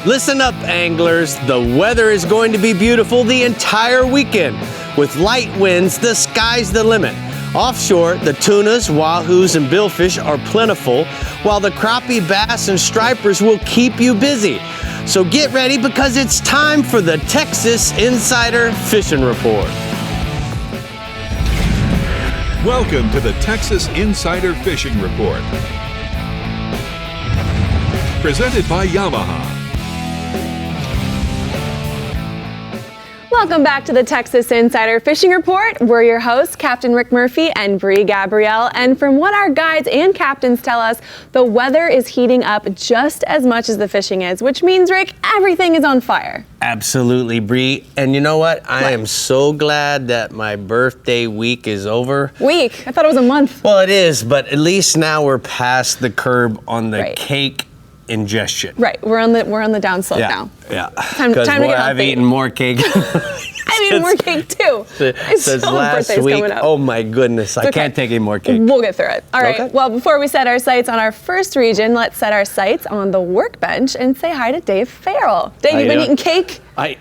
Listen up, anglers. The weather is going to be beautiful the entire weekend. With light winds, the sky's the limit. Offshore, the tunas, wahoos, and billfish are plentiful, while the crappie, bass, and stripers will keep you busy. So get ready because it's time for the Texas Insider Fishing Report. Welcome to the Texas Insider Fishing Report. Presented by Yamaha. Welcome back to the Texas Insider Fishing Report. We're your hosts, Captain Rick Murphy and Brie Gabrielle. And from what our guides and captains tell us, the weather is heating up just as much as the fishing is, which means, Rick, everything is on fire. Absolutely, Brie. And you know what? I am so glad that my birthday week is over. Week? I thought it was a month. Well, it is, but at least now we're past the curb on the cake ingestion. Right, we're on the downslope now. Yeah. Time to get healthy. I've eaten more cake. I've eaten more cake too. Since last week. Oh my goodness, I can't take any more cake. We'll get through it. All right. Okay. Well, before we set our sights on our first region, let's set our sights on the Workbench and say hi to Dave Ferrell. Dave, you've been eating cake? I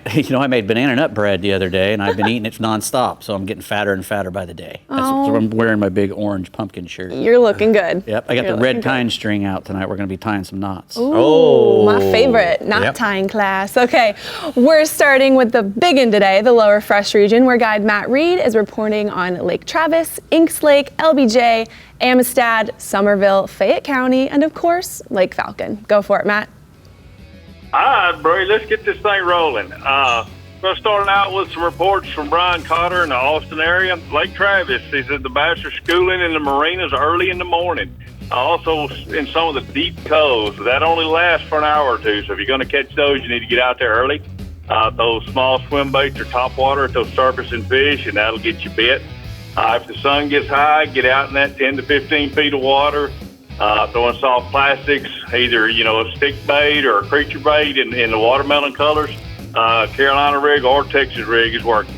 made banana nut bread the other day, and I've been eating it nonstop, so I'm getting fatter and fatter by the day. So I'm wearing my big orange pumpkin shirt. You're looking good. Yep, I got the red tying string out tonight. We're going to be tying some knots. Ooh, my favorite knot tying class. Okay, we're starting with the big one today, the Lower Fresh region, where guide Matt Reed is reporting on Lake Travis, Inks Lake, LBJ, Amistad, Somerville, Fayette County, and of course, Lake Falcon. Go for it, Matt. All right, Brie, let's get this thing rolling. We're going to start out with some reports from Brian Cotter in the Austin area. Lake Travis, he said the bass are schooling in the marinas early in the morning. Also in some of the deep coves. That only lasts for an hour or two, so if you're going to catch those, you need to get out there early. Those small swim baits are top water at those surfacing fish, and that'll get you bit. If the sun gets high, get out in that 10 to 15 feet of water. Throwing soft plastics, either, a stick bait or a creature bait in the watermelon colors. Carolina rig or Texas rig is working.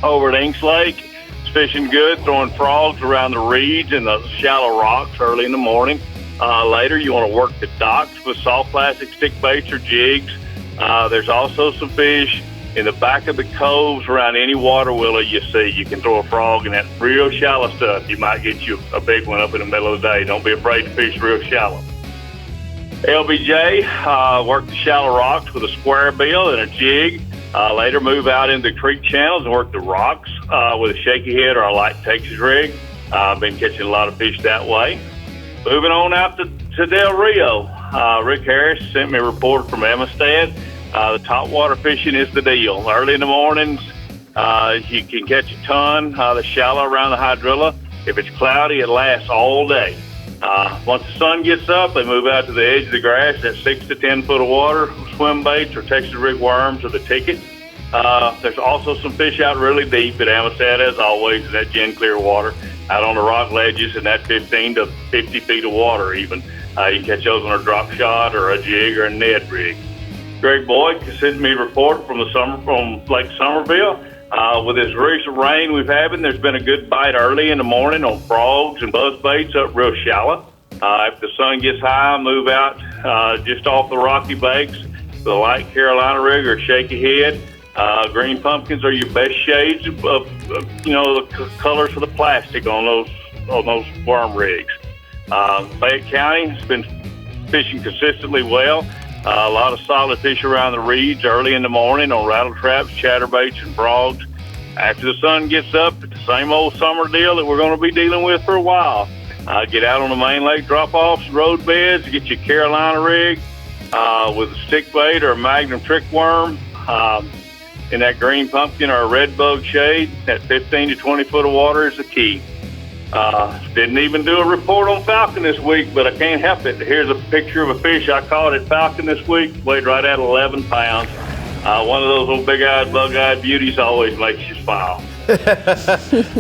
Over at Inks Lake, it's fishing good, throwing frogs around the reeds and the shallow rocks early in the morning. Later, you want to work the docks with soft plastic stick baits or jigs. There's also some fish in the back of the coves around any water willow you see. You can throw a frog in that real shallow stuff. You might get you a big one up in the middle of the day. Don't be afraid to fish real shallow. LBJ, work the shallow rocks with a square bill and a jig. Later move out into the creek channels and work the rocks with a shaky head or a light Texas rig. I've been catching a lot of fish that way. Moving on out to Del Rio. Rick Harris sent me a report from Amistad. The top water fishing is the deal. Early in the mornings, you can catch a ton. The shallow around the hydrilla. If it's cloudy, it lasts all day. Once the sun gets up, they move out to the edge of the grass at 6 to 10 foot of water. Swim baits or Texas rig worms are the ticket. There's also some fish out really deep at Amistad, as always, in that gin clear water, out on the rock ledges in that 15 to 50 feet of water even. You can catch those on a drop shot or a jig or a Ned rig. Greg Boyd sent me a report from Lake Somerville. With this recent rain we've having, there's been a good bite early in the morning on frogs and buzz baits up real shallow. If the sun gets high, move out just off the rocky banks with a light Carolina rig or shaky head. Green pumpkins are your best shades of the colors for the plastic on those worm rigs. Fayette County has been fishing consistently well. A lot of solid fish around the reeds early in the morning on rattle traps, chatterbaits, and frogs. After the sun gets up, it's the same old summer deal that we're going to be dealing with for a while. Get out on the main lake drop-offs, road beds, get your Carolina rig with a stick bait or a magnum trick worm in that green pumpkin or a red bug shade. That 15 to 20 foot of water is the key. Didn't even do a report on Falcon this week, but I can't help it. Here's a picture of a fish I caught at Falcon this week, weighed right at 11 pounds. One of those old big-eyed, bug-eyed beauties always makes you smile.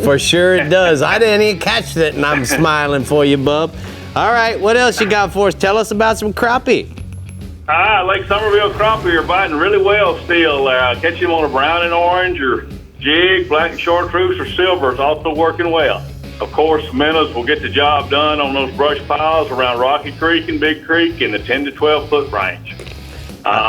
For sure it does. I didn't even catch that, and I'm smiling for you, bub. All right, what else you got for us? Tell us about some crappie. Lake Somerville crappie are biting really well still. Catch them on a brown and orange or jig, black and chartreuse or silver is also working well. Of course, minnows will get the job done on those brush piles around Rocky Creek and Big Creek in the 10 to 12 foot range.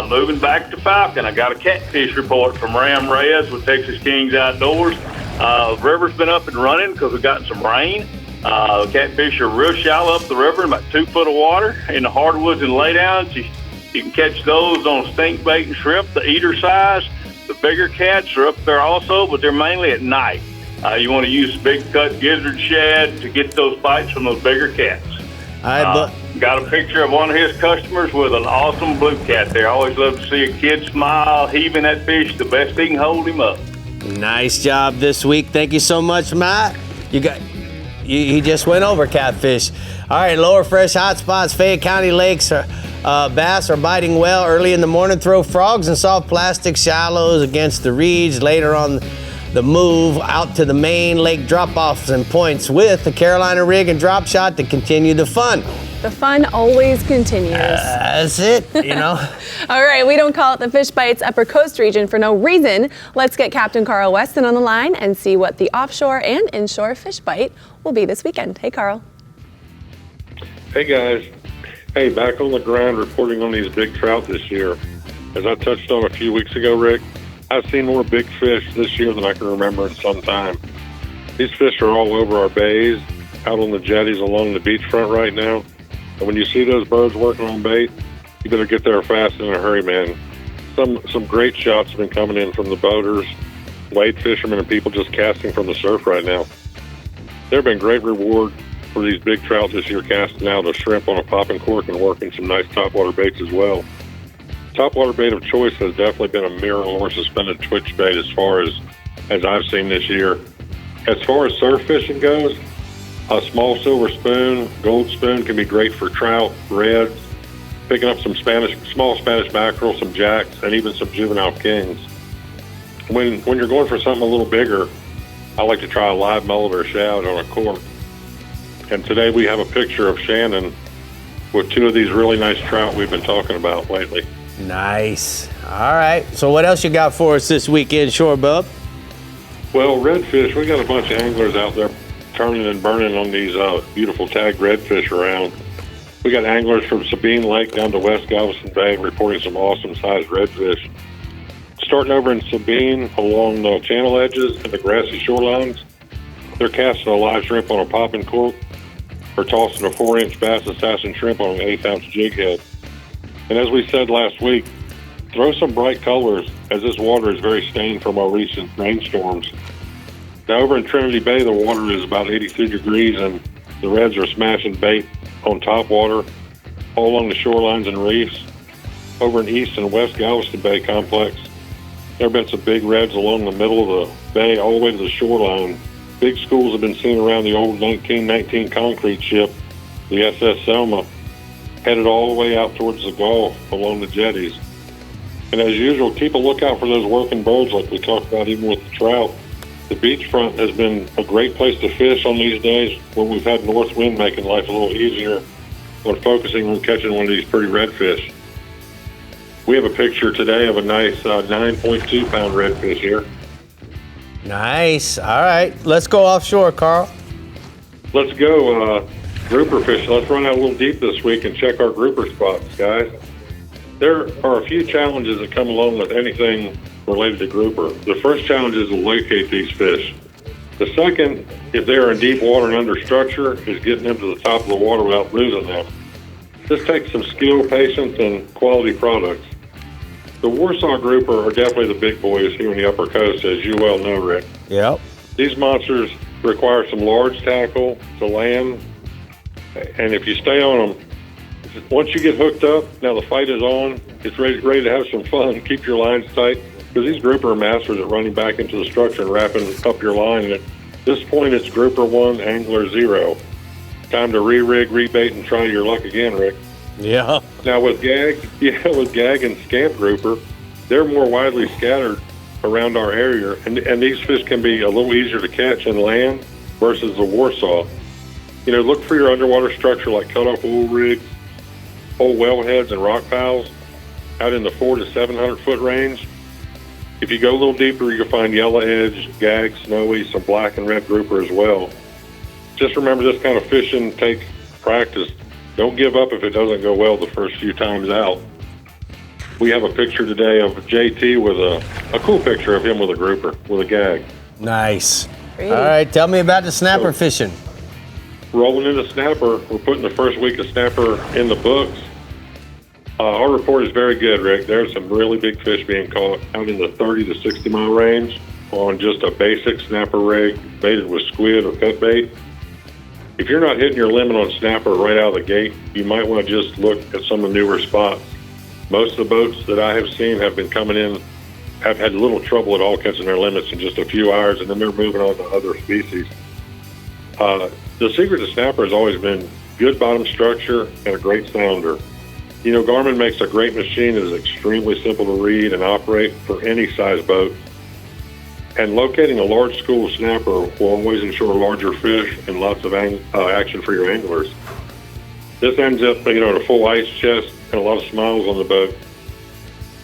Moving back to Falcon, I got a catfish report from Ram Reyes with Texas Kings Outdoors. The river's been up and running because we've gotten some rain. The catfish are real shallow up the river, about 2 foot of water. In the hardwoods and laydowns, you can catch those on stink bait and shrimp, the eater size. The bigger cats are up there also, but they're mainly at night. You want to use big cut gizzard shad to get those bites from those bigger cats. Got a picture of one of his customers with an awesome blue cat there. I always love to see a kid smile, heaving that fish the best he can hold him up. Nice job this week. Thank you so much, Matt. He just went over catfish. All right, lower fresh hot spots, Fayette County lakes, bass are biting well early in the morning. Throw frogs and soft plastic shallows against the reeds. Later on the move out to the main lake drop-offs and points with the Carolina rig and drop shot to continue the fun. The fun always continues. That's it, you know. All right, we don't call it the Fish Bites Upper Coast region for no reason. Let's get Captain Carl Weston on the line and see what the offshore and inshore fish bite will be this weekend. Hey, Carl. Hey, guys. Hey, back on the grind reporting on these big trout this year. As I touched on a few weeks ago, Rick, I've seen more big fish this year than I can remember in some time. These fish are all over our bays, out on the jetties along the beachfront right now. And when you see those birds working on bait, you better get there fast and in a hurry, man. Some great shots have been coming in from the boaters, wade fishermen, and people just casting from the surf right now. There have been great reward for these big trout this year, casting out a shrimp on a popping cork and working some nice topwater baits as well. Topwater bait of choice has definitely been a mirror or suspended twitch bait as far as I've seen this year. As far as surf fishing goes, a small silver spoon, gold spoon can be great for trout, reds, picking up some small Spanish mackerel, some jacks, and even some juvenile kings. When you're going for something a little bigger, I like to try a live mullet or shad on a cork. And today we have a picture of Shannon with 2 of these really nice trout we've been talking about lately. Nice. All right. So what else you got for us this weekend, shore bub? Well, redfish, we got a bunch of anglers out there turning and burning on these beautiful tagged redfish around. We got anglers from Sabine Lake down to West Galveston Bay reporting some awesome sized redfish. Starting over in Sabine along the channel edges and the grassy shorelines, they're casting a live shrimp on a popping cork or tossing a 4-inch bass assassin shrimp on an 1/8-ounce jig head. And as we said last week, throw some bright colors as this water is very stained from our recent rainstorms. Now over in Trinity Bay, the water is about 83 degrees and the reds are smashing bait on top water all along the shorelines and reefs. Over in East and West Galveston Bay complex, there have been some big reds along the middle of the bay all the way to the shoreline. Big schools have been seen around the old 1919 concrete ship, the SS Selma, headed all the way out towards the Gulf along the jetties. And as usual, keep a lookout for those working birds like we talked about even with the trout. The beachfront has been a great place to fish on these days when we've had north wind making life a little easier when focusing on catching one of these pretty redfish. We have a picture today of a nice 9.2 pound redfish here. Nice. All right. Let's go offshore, Carl. Let's go grouper fishing. Let's run out a little deep this week and check our grouper spots, guys. There are a few challenges that come along with anything related to grouper. The first challenge is to locate these fish. The second, if they are in deep water and under structure, is getting them to the top of the water without losing them. This takes some skill, patience, and quality products. The Warsaw grouper are definitely the big boys here in the Upper Coast, as you well know, Rick. Yep. These monsters require some large tackle to land, and if you stay on them, once you get hooked up, now the fight is on, it's ready to have some fun. Keep your lines tight, because these grouper are masters at running back into the structure and wrapping up your line. And at this point, it's grouper 1, angler 0. Time to re-rig, rebait, and try your luck again, Rick. Yeah. Now with gag and scamp grouper, they're more widely scattered around our area, and these fish can be a little easier to catch and land versus the Warsaw. You know, look for your underwater structure like cut-off oil rigs, old wellheads, and rock piles out in the 400 to 700 foot range. If you go a little deeper, you'll find yellow edge, gag, snowy, some black and red grouper as well. Just remember, this kind of fishing takes practice. Don't give up if it doesn't go well the first few times out. we have a picture today of JT with a cool picture of him with a grouper, with a gag. Nice. Great. All right, tell me about the snapper fishing. Rolling into snapper, we're putting the first week of snapper in the books. Our report is very good, Rick. There's some really big fish being caught out in the 30 to 60 mile range on just a basic snapper rig baited with squid or cut bait. If you're not hitting your limit on snapper right out of the gate, you might want to just look at some of the newer spots. Most of the boats that I have seen have been coming in, have had little trouble at all catching their limits in just a few hours, and then they're moving on to other species. The secret to snapper has always been good bottom structure and a great sounder. You know, Garmin makes a great machine that is extremely simple to read and operate for any size boat. And locating a large school of snapper will always ensure larger fish and lots of action for your anglers. This ends up, in a full ice chest and a lot of smiles on the boat.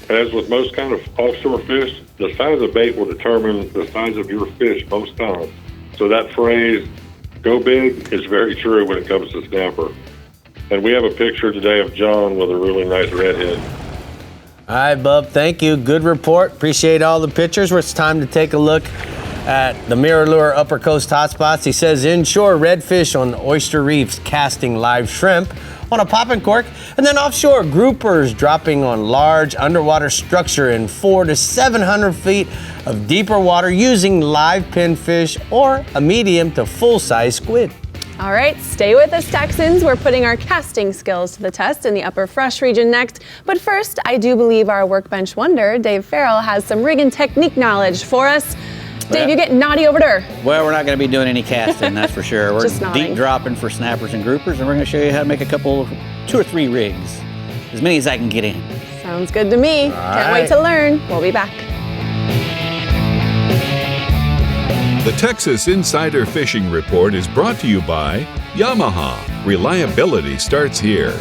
As with most kind of offshore fish, the size of the bait will determine the size of your fish most times. So that phrase, go big, is very true when it comes to snapper. And we have a picture today of John with a really nice redhead. All right, Bub, thank you. Good report. Appreciate all the pictures. It's time to take a look at the Mirror Lure Upper Coast hotspots. He says inshore redfish on oyster reefs casting live shrimp on a popping cork, and then offshore groupers dropping on large underwater structure in 400 to 700 feet of deeper water using live pinfish or a medium to full-size squid. All right, stay with us, Texans. We're putting our casting skills to the test in the upper fresh region next. But first, I do believe our Workbench wonder, Dave Ferrell, has some rig and technique knowledge for us. Dave, you getting naughty over there? Well, we're not going to be doing any casting, that's for sure. We're Just nodding. deep dropping for snappers and groupers, and we're going to show you how to make a couple, 2 or 3 rigs. As many as I can get in. Sounds good to me. Can't wait to learn. We'll be back. The Texas Insider Fishing Report is brought to you by Yamaha. Reliability starts here.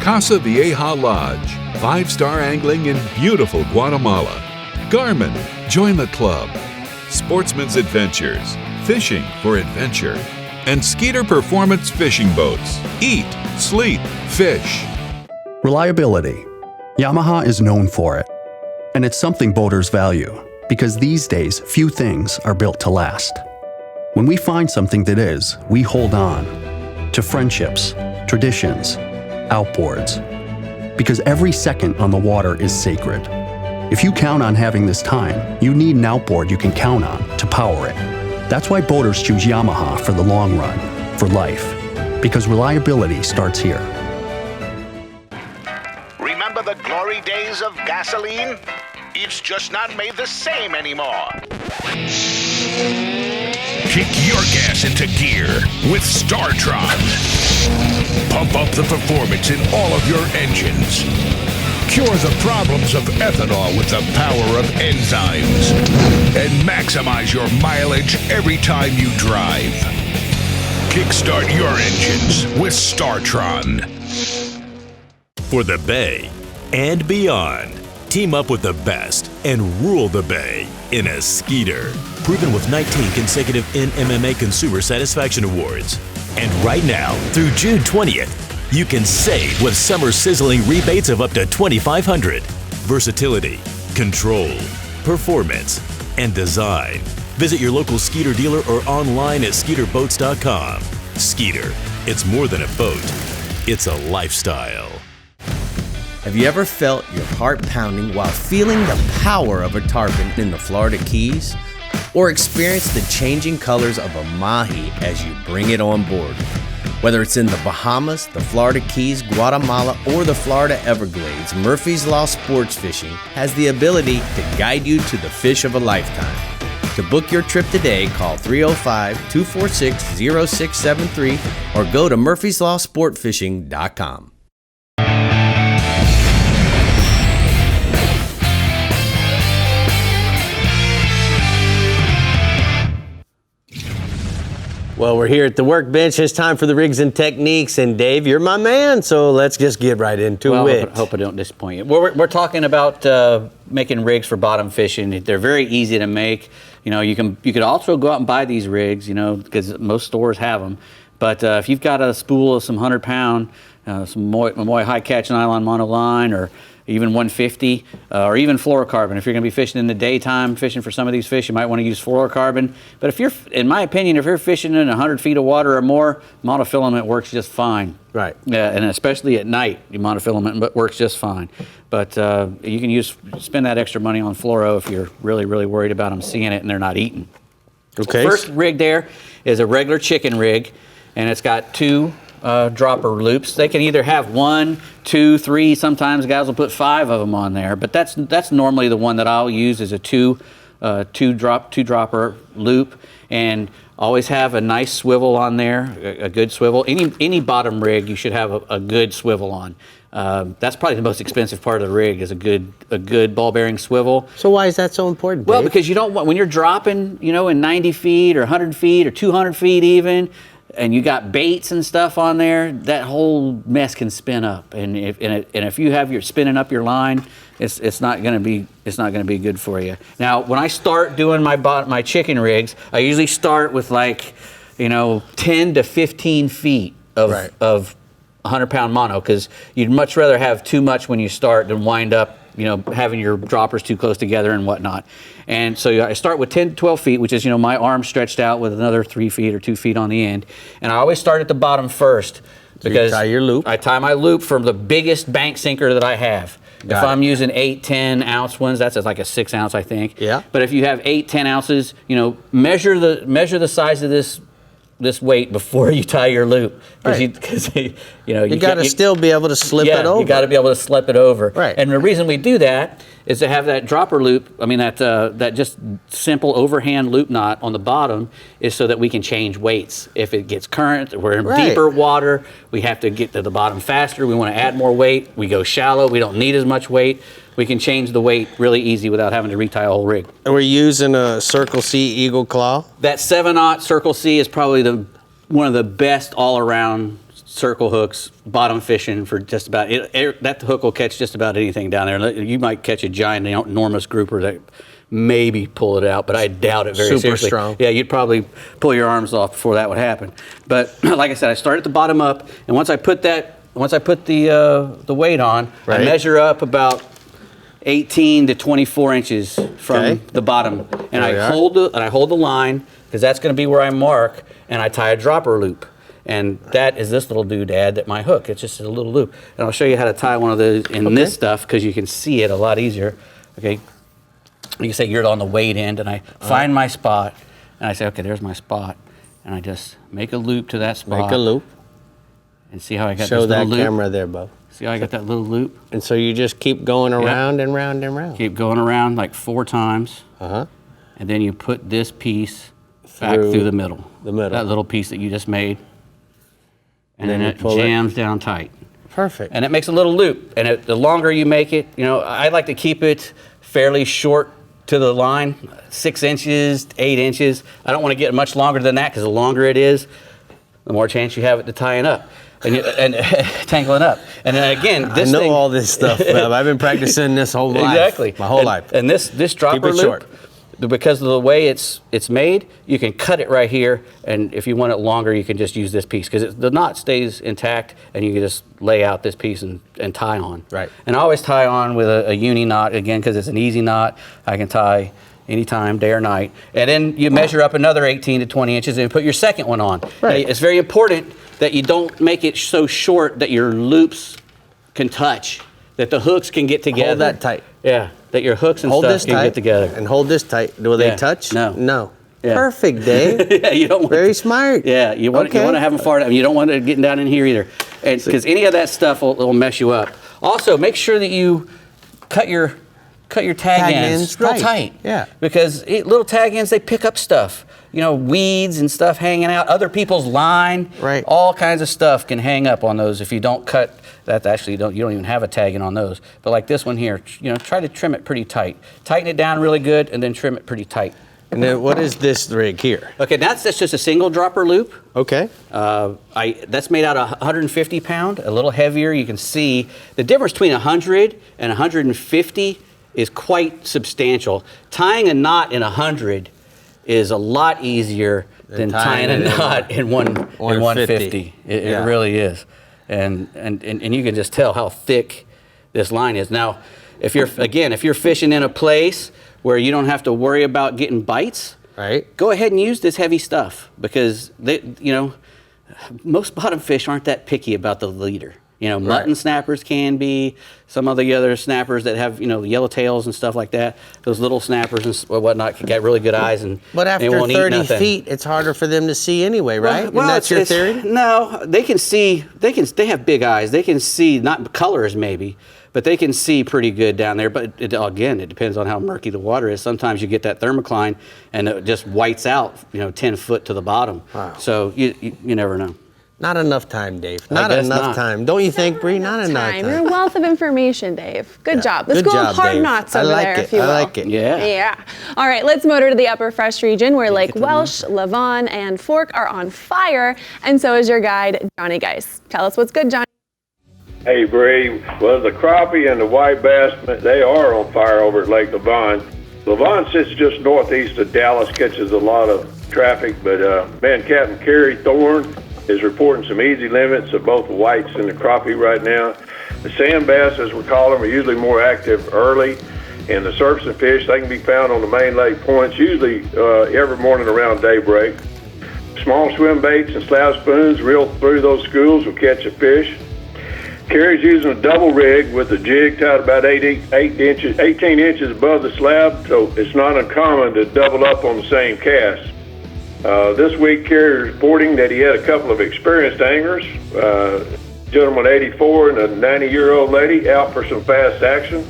Casa Vieja Lodge. 5-star angling in beautiful Guatemala. Garmin. Join the club. Sportsman's Adventures. Fishing for adventure. And Skeeter Performance Fishing Boats. Eat, sleep, fish. Reliability. Yamaha is known for it. And it's something boaters value, because these days, few things are built to last. When we find something that is, we hold on to friendships, traditions, outboards. Because every second on the water is sacred. If you count on having this time, you need an outboard you can count on to power it. That's why boaters choose Yamaha for the long run, for life. Because reliability starts here. Remember the glory days of gasoline? It's just not made the same anymore. Kick your gas into gear with StarTron. Pump up the performance in all of your engines. Cure the problems of ethanol with the power of enzymes. And maximize your mileage every time you drive. Kickstart your engines with StarTron. For the Bay and beyond, team up with the best and rule the Bay in a Skeeter. Proven with 19 consecutive NMMA Consumer Satisfaction Awards. And right now, through June 20th, you can save with summer sizzling rebates of up to $2,500. Versatility, control, performance, and design. Visit your local Skeeter dealer or online at SkeeterBoats.com. Skeeter, it's more than a boat, it's a lifestyle. Have you ever felt your heart pounding while feeling the power of a tarpon in the Florida Keys? Or experienced the changing colors of a mahi as you bring it on board? Whether it's in the Bahamas, the Florida Keys, Guatemala, or the Florida Everglades, Murphy's Law Sports Fishing has the ability to guide you to the fish of a lifetime. To book your trip today, call 305-246-0673 or go to murphyslawsportfishing.com. Well, we're here at the Workbench. It's time for the rigs and techniques. And Dave, you're my man, so let's just get right into it. I hope I don't disappoint you. We're talking about making rigs for bottom fishing. They're very easy to make. You know, you could also go out and buy these rigs, you know, because most stores have them. But if you've got a spool of some 100-pound, some Moy high catch nylon monoline, or even 150, or even fluorocarbon. If you're going to be fishing in the daytime, fishing for some of these fish, you might want to use fluorocarbon. But if you're, in my opinion, if you're fishing in 100 feet of water or more, monofilament works just fine. Right. Yeah, and especially at night, monofilament works just fine. But you can spend that extra money on fluoro if you're really, really worried about them seeing it and they're not eating. Okay. The first rig there is a regular chicken rig, and it's got 2 dropper loops. They can either have 1, 2, 3. Sometimes guys will put 5 of them on there, but that's normally the one that I'll use is a two dropper loop, and always have a nice swivel on there, a good swivel. Any bottom rig you should have a good swivel on. That's probably the most expensive part of the rig is a good ball bearing swivel. So why is that so important, Dave? Well, because you don't want, when you're dropping, in 90 feet or 100 feet or 200 feet even, and you got baits and stuff on there, that whole mess can spin up. And if you have your spinning up your line, it's not going to be good for you. Now, when I start doing my chicken rigs, I usually start with 10 to 15 feet of 100-pound mono, because you'd much rather have too much when you start than wind up having your droppers too close together and whatnot. And so I start with 10 to 12 feet, which is, my arm stretched out with another 3 feet or 2 feet on the end. And I always start at the bottom first, because you tie your loop. I tie my loop from the biggest bank sinker that I have. If I'm using 8, 10 ounce ones, that's like a 6 ounce, I think. Yeah. But if you have 8, 10 ounces, measure the size of this weight before you tie your loop, because you got to still be able to slip it over. You got to be able to slip it over. Right. And the reason we do that is to have that dropper loop. I mean that just simple overhand loop knot on the bottom is so that we can change weights. If it gets current, we're in deeper water, we have to get to the bottom faster. We want to add more weight. We go shallow. We don't need as much weight. We can change the weight really easy without having to retie a whole rig. And we're using a Circle C Eagle Claw. That 7/0 Circle C is probably one of the best all-around circle hooks, bottom fishing for just about that hook will catch just about anything down there. You might catch a giant, enormous grouper that maybe pull it out, but I doubt it very seriously. Super strong. Yeah, you'd probably pull your arms off before that would happen. But like I said, I start at the bottom up, and once I put the weight on, I measure up about 18 to 24 inches from the bottom, and I hold the line, because that's going to be where I mark, and I tie a dropper loop. And that is this little doodad that my hook. It's just a little loop. And I'll show you how to tie one of those in this stuff, because you can see it a lot easier. Okay, you can say you're on the weight end, and I find my spot, and I say, okay, there's my spot, and I just make a loop to that spot. Make a loop. And see how I got Show this little that loop? camera there, Bo. See how I got that little loop? And so you just keep going around and round and round. Keep going around like 4 times. And then you put this piece back through the middle. That little piece that you just made. And then it jams down tight. Perfect. And it makes a little loop. And the longer you make it, I like to keep it fairly short to the line, 6 inches, 8 inches. I don't want to get much longer than that, because the longer it is, the more chance you have it to tying up. And tangling up. And then again, this I know all this stuff, Bob. I've been practicing this whole life. Exactly. My whole life. And this dropper loop, short. because of the way it's made, you can cut it right here, and if you want it longer, you can just use this piece, because the knot stays intact, and you can just lay out this piece and tie on. Right. And I always tie on with a uni knot, again, because it's an easy knot. I can tie anytime, day or night. And then you measure up another 18 to 20 inches and put your second one on. Right. It's very important that you don't make it so short that your loops can touch, that the hooks can get together. Hold that tight. Yeah, that your hooks and stuff can get together. And hold this tight. Will they touch? No. No. Yeah. Perfect, Dave. Yeah, you don't want Very smart. Yeah, you want to have them far down. You don't want it getting down in here either, because any of that stuff will mess you up. Also, make sure that you cut your tag ends real tight. Yeah. Because little tag ends, they pick up stuff. Weeds and stuff hanging out, other people's line. Right. All kinds of stuff can hang up on those if you don't cut. That actually you don't even have a tagging on those. But like this one here, try to trim it pretty tight. Tighten it down really good, and then trim it pretty tight. And then what is this rig here? Okay, that's just a single dropper loop. Okay. That's made out of 150 pound, a little heavier. You can see the difference between 100 and 150 is quite substantial. Tying a knot in 100 is a lot easier than tying a knot in 150. It really is. And you can just tell how thick this line is. Now, if you're fishing in a place where you don't have to worry about getting bites, right? Go ahead and use this heavy stuff, because most bottom fish aren't that picky about the leader. Mutton snappers can be, some of the other snappers that have, yellow tails and stuff like that. Those little snappers and whatnot can get really good eyes, but after 30 feet, it's harder for them to see anyway, right? Well, that's your theory? No, they can see. They have big eyes. They can see, not colors maybe, but they can see pretty good down there. But it depends on how murky the water is. Sometimes you get that thermocline and it just whites out, 10 foot to the bottom. Wow. So you never know. Not enough time, Dave. Not enough time. Don't you think, Brie? Not enough time. You're a wealth of information, Dave. Good job. The school of hard knots over there, if you will. I like it. Yeah. All right, let's motor to the Upper Fresh region, where Lake Welsh, Lavon, and Fork are on fire, and so is your guide, Johnny Geis. Tell us what's good, Johnny. Hey, Brie. Well, the crappie and the white bass, they are on fire over at Lake Lavon. Lavon sits just northeast of Dallas, catches a lot of traffic, but Captain Kerry Thorne is reporting some easy limits of both the whites and the crappie right now. The sand bass, as we call them, are usually more active early, and the surfacing fish, they can be found on the main lake points, usually every morning around daybreak. Small swim baits and slab spoons reeled through those schools will catch a fish. Kerry's using a double rig with a jig tied about 18 inches above the slab, so it's not uncommon to double up on the same cast. This week, Kerry is reporting that he had a couple of experienced anglers, gentleman 84 and a 90-year-old lady, out for some fast action.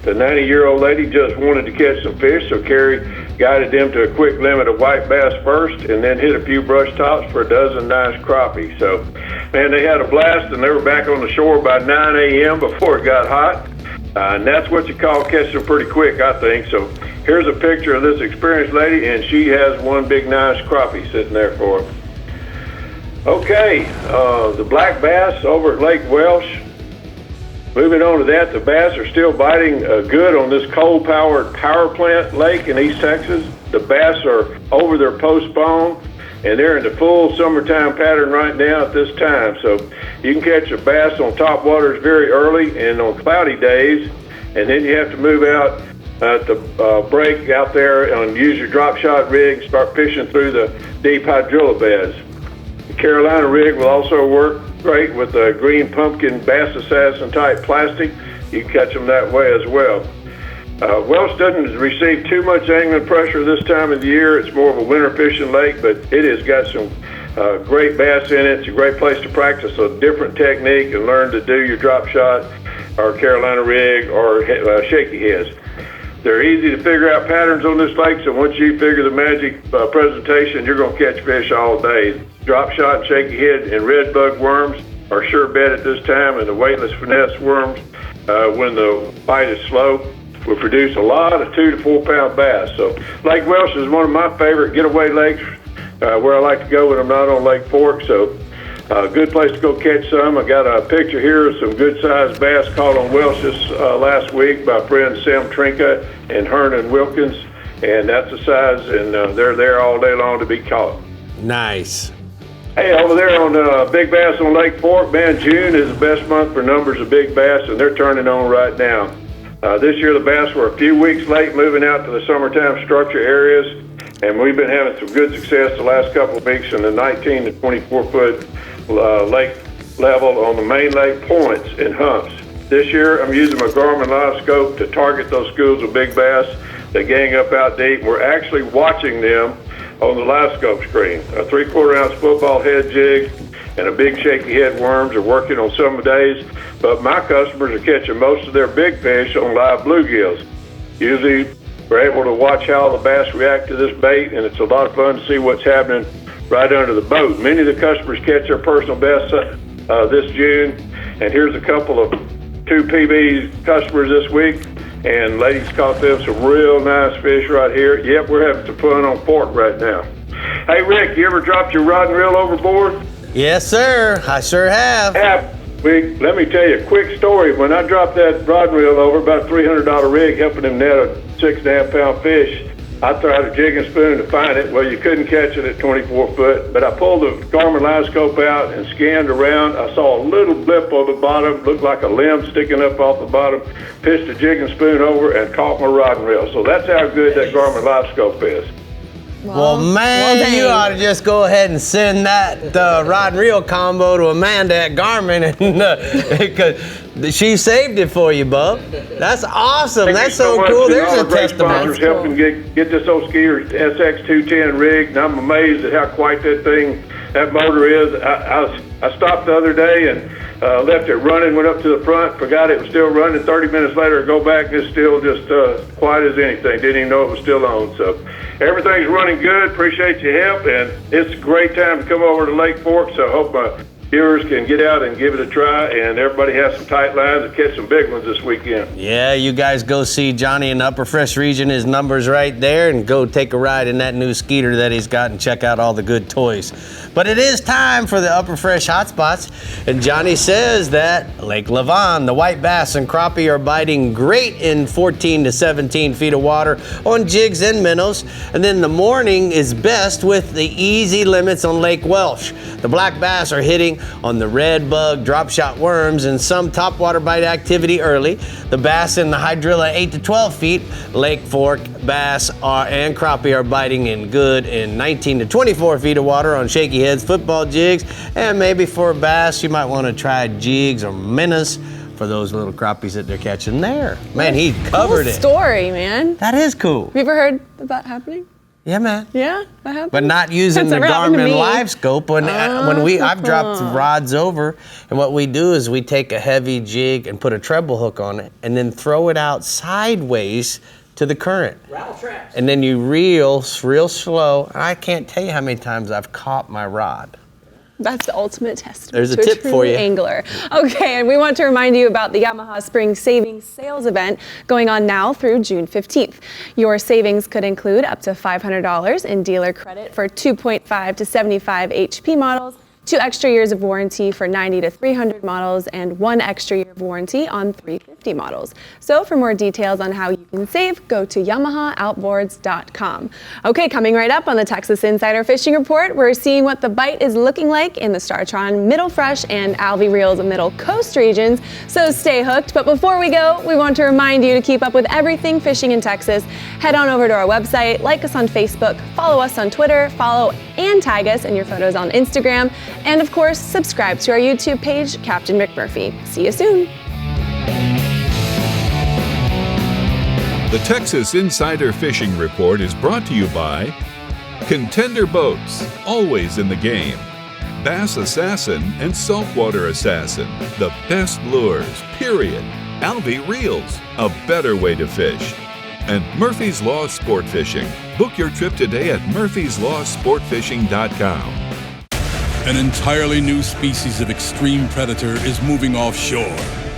The 90-year-old lady just wanted to catch some fish, so Kerry guided them to a quick limit of white bass first, and then hit a few brush tops for a dozen nice crappie. So, man, they had a blast, and they were back on the shore by 9 a.m. before it got hot. And that's what you call catching them pretty quick, I think. So here's a picture of this experienced lady, and she has one big nice crappie sitting there for her. Okay, the black bass over at Lake Welsh. Moving on to that, the bass are still biting good on this coal-powered power plant lake in East Texas. The bass are over their post-spawn, and they're in the full summertime pattern right now at this time. So you can catch a bass on top waters very early and on cloudy days, and then you have to move out at the break out there and use your drop shot rig, start fishing through the deep hydrilla beds. The Carolina rig will also work great with a green pumpkin bass assassin type plastic. You can catch them that way as well. Welsh doesn't receive too much angling pressure this time of the year. It's more of a winter fishing lake, but it has got some great bass in it. It's a great place to practice a different technique and learn to do your drop shot or Carolina rig or shaky heads. They're easy to figure out patterns on this lake, so once you figure the magic presentation, you're going to catch fish all day. Drop shot, shaky head, and red bug worms are sure bet at this time, and the weightless finesse worms, when the bite is slow, will produce a lot of 2 to 4 pound bass. So Lake Welsh is one of my favorite getaway lakes where I like to go when I'm not on Lake Fork. So a good place to go catch some. I got a picture here of some good sized bass caught on Welsh this last week by friends Sam Trinka and Hernan Wilkins, and that's the size, and they're there all day long to be caught. Nice. Hey, over there on Big Bass on Lake Fork, man, June is the best month for numbers of big bass, and they're turning on right now. This year the bass were a few weeks late moving out to the summertime structure areas, and we've been having some good success the last couple of weeks in the 19 to 24 foot lake level on the main lake points and humps. This year I'm using my Garmin live scope to target those schools of big bass that gang up out deep. We're actually watching them on the live scope screen. A 3/4 ounce football head jig and a big shaky head worms are working on some days, but my customers are catching most of their big fish on live bluegills. Usually we're able to watch how the bass react to this bait, and it's a lot of fun to see what's happening right under the boat. Many of the customers catch their personal best this June, and here's a couple of 2 PB customers this week, and ladies caught them some real nice fish right here. Yep, we're having some fun on Fork right now. Hey Rick, you ever dropped your rod and reel overboard? Yes, sir. I sure have. Let me tell you a quick story. When I dropped that rod and reel over, about $300 rig, helping him net a 6.5 pound fish, I tried a jig and spoon to find it. Well, you couldn't catch it at 24 foot, but I pulled the Garmin live scope out and scanned around. I saw a little blip on the bottom, looked like a limb sticking up off the bottom, pitched a jig and spoon over and caught my rod and reel. So that's how good that Garmin live scope is. Well, man, you ought to just go ahead and send that rod and reel combo to Amanda at Garmin, because she saved it for you, bub. That's awesome. That's so cool. There's a testimony. Sponsors helping get this old skier SX210 rigged, and I'm amazed at how quiet that motor is. I stopped the other day and left it running, went up to the front, forgot it was still running. 30 minutes later, I go back and it's still just quiet as anything. Didn't even know it was still on. So everything's running good. Appreciate your help, and it's a great time to come over to Lake Fork. So I hope my viewers can get out and give it a try, and everybody has some tight lines and catch some big ones this weekend. Yeah, you guys go see Johnny in the Upper Fresh region. His number's right there, and go take a ride in that new Skeeter that he's got and check out all the good toys. But it is time for the Upper Fresh hotspots, and Johnny says that Lake Lavon, the white bass and crappie are biting great in 14 to 17 feet of water on jigs and minnows, and then the morning is best with the easy limits on Lake Welsh. The black bass are hitting on the red bug, drop shot worms, and some topwater bite activity early. The bass in the hydrilla 8 to 12 feet, Lake Fork bass and crappie are biting in good in 19 to 24 feet of water on shaky heads, football jigs, and maybe for a bass, you might want to try jigs or minnows for those little crappies that they're catching there. Man, he covered it. Cool story, man. That is cool. Have you ever heard of that happening? Yeah, man. Yeah, that happened. But not using the Garmin live scope. I've dropped rods over, and what we do is we take a heavy jig and put a treble hook on it, and then throw it out sideways to the current. Rattle traps. And then you reel real slow. I can't tell you how many times I've caught my rod. That's the ultimate test. There's a tip for you. Angler. Okay, and we want to remind you about the Yamaha Spring Savings Sales event going on now through June 15th. Your savings could include up to $500 in dealer credit for 2.5 to 75 HP models, 2 extra years of warranty for 90 to 300 models, and 1 extra year of warranty on 350 models. So for more details on how you can save, go to YamahaOutboards.com. Okay, coming right up on the Texas Insider Fishing Report, we're seeing what the bite is looking like in the Startron Middle Fresh and Alvey Reels Middle Coast regions. So stay hooked. But before we go, we want to remind you to keep up with everything fishing in Texas. Head on over to our website, like us on Facebook, follow us on Twitter, follow and tag us in your photos on Instagram, and of course, subscribe to our YouTube page, Captain McMurphy. See you soon. The Texas Insider Fishing Report is brought to you by Contender Boats, always in the game. Bass Assassin and Saltwater Assassin, the best lures, period. Alvey Reels, a better way to fish. And Murphy's Law Sport Fishing. Book your trip today at murphyslawsportfishing.com. An entirely new species of extreme predator is moving offshore.